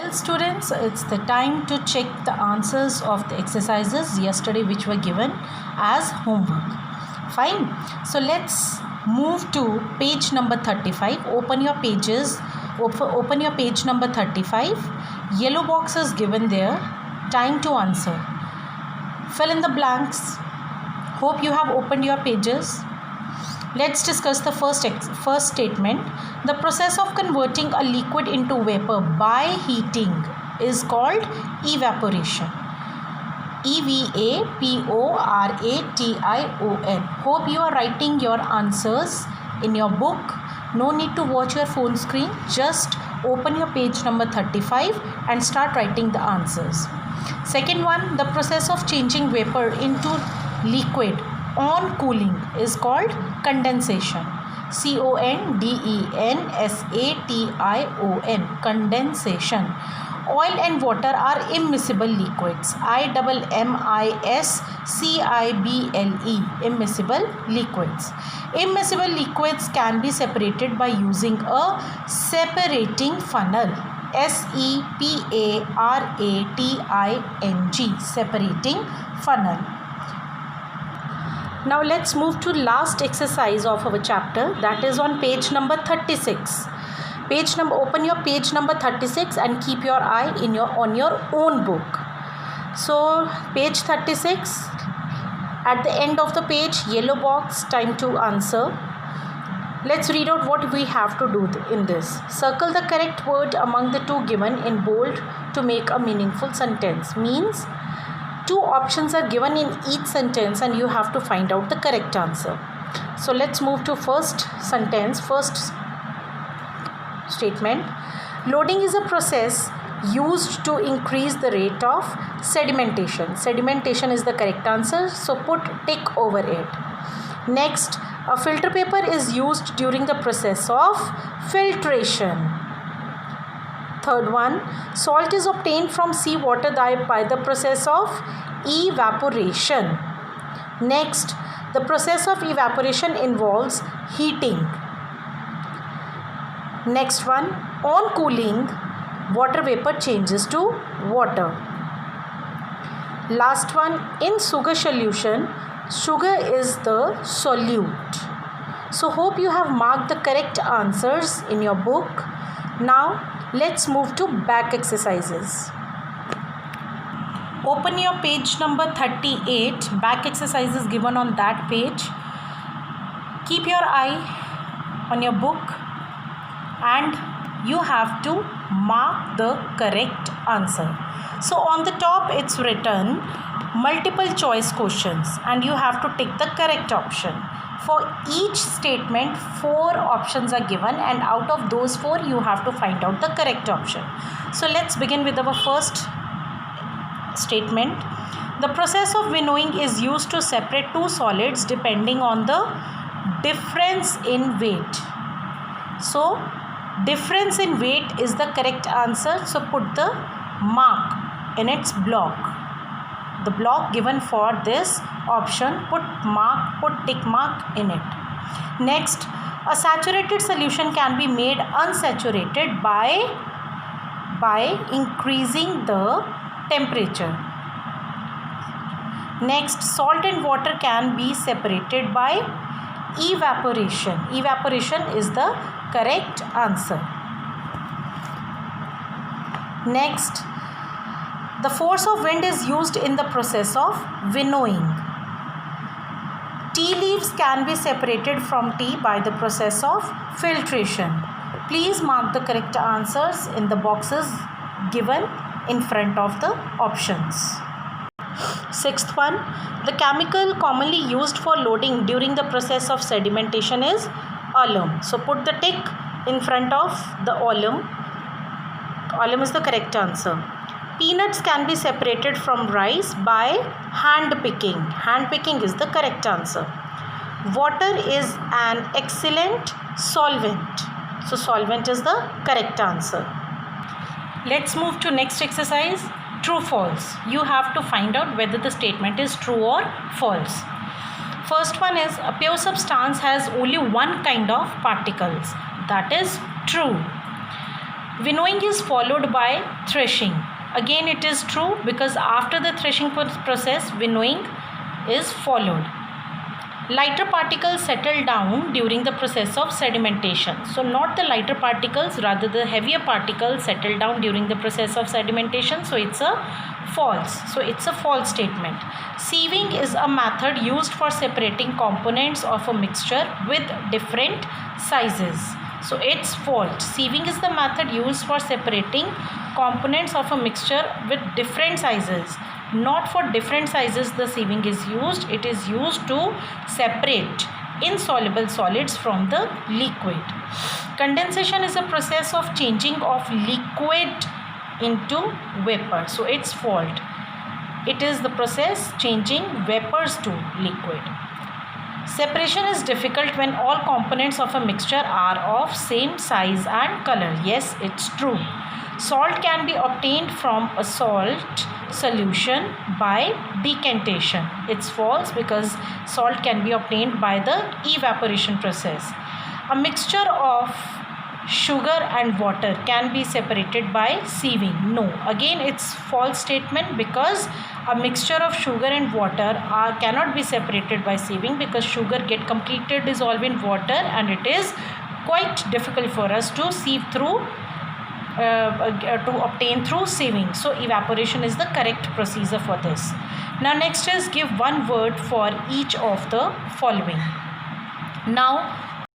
Well, students, it's the time to check the answers of the exercises yesterday which were given as homework. Fine. So let's move to page number 35. Open your pages. Open your page number 35. Yellow box is given there. Time to answer. Fill in the blanks. Hope you have opened your pages. Let's discuss the first statement. The process of converting a liquid into vapor by heating is called evaporation. EVAPORATION. Hope you are writing your answers in your book. No need to watch your phone screen. Just open your page number 35 and start writing the answers. Second one, the process of changing vapor into liquid on cooling is called condensation. CONDENSATION. Condensation. Oil and water are immiscible liquids. IMMISCIBLE. Immiscible liquids. Immiscible liquids can be separated by using a separating funnel. SEPARATING. Separating funnel. Now let's move to last exercise of our chapter, that is on page number 36. Open your page number 36 and keep your eye on your own book. So page 36, at the end of the page, yellow box, time to answer. Let's read out what we have to do in this. Circle the correct word among the two given in bold to make a meaningful sentence. Means two options are given in each sentence and you have to find out the correct answer. So let's move to first statement. Loading is a process used to increase the rate of sedimentation. Sedimentation is the correct answer, so put tick over it. Next, a filter paper is used during the process of filtration. Third one, salt is obtained from seawater by the process of evaporation. Next, the process of evaporation involves heating. Next one, on cooling, water vapor changes to water. Last one, in sugar solution, sugar is the solute. So hope you have marked the correct answers in your book. Now let's move to back exercises. Open your page number 38. Back exercises given on that page. Keep your eye on your book and you have to mark the correct answer. So on the top it's written multiple choice questions and you have to take the correct option. For each statement, 4 options are given and out of those 4 you have to find out the correct option. So let's begin with our first statement. The process of winnowing is used to separate two solids depending on the difference in weight. So difference in weight is the correct answer. So put the mark in its block. The block given for this option, put tick mark in it. Next, a saturated solution can be made unsaturated by increasing the temperature. Next, salt and water can be separated by evaporation. Evaporation is the correct answer. Next, the force of wind is used in the process of winnowing. Tea leaves can be separated from tea by the process of filtration. Please mark the correct answers in the boxes given in front of the options. Sixth one, the chemical commonly used for loading during the process of sedimentation is alum. So put the tick in front of the alum. Alum is the correct answer. Peanuts can be separated from rice by hand picking. Hand picking is the correct answer. Water is an excellent solvent. So solvent is the correct answer. Let's move to next exercise. True, false. You have to find out whether the statement is true or false. First one is a pure substance has only one kind of particles. That is true. Winnowing is followed by threshing. Again, it is true because after the threshing process, winnowing is followed. Lighter particles settle down during the process of sedimentation. So not the lighter particles, rather the heavier particles settle down during the process of sedimentation. So it's a false. So it's a false statement. Sieving is a method used for separating components of a mixture with different sizes. So it's false. Sieving is the method used for separating components of a mixture with different sizes. Not for different sizes the sieving is used. It is used to separate insoluble solids from the liquid. Condensation is a process of changing of liquid into vapor. So it's false. It is the process changing vapors to liquid. Separation is difficult when all components of a mixture are of same size and color. Yes, it's true. Salt can be obtained from a salt solution by decantation. It's false because salt can be obtained by the evaporation process. A mixture of sugar and water can be separated by sieving. No, again it's false statement because a mixture of sugar and water cannot be separated by sieving because sugar get completely dissolved in water and it is quite difficult for us to sieve through to obtain through sieving. So evaporation is the correct procedure for this. Now next is give one word for each of the following. Now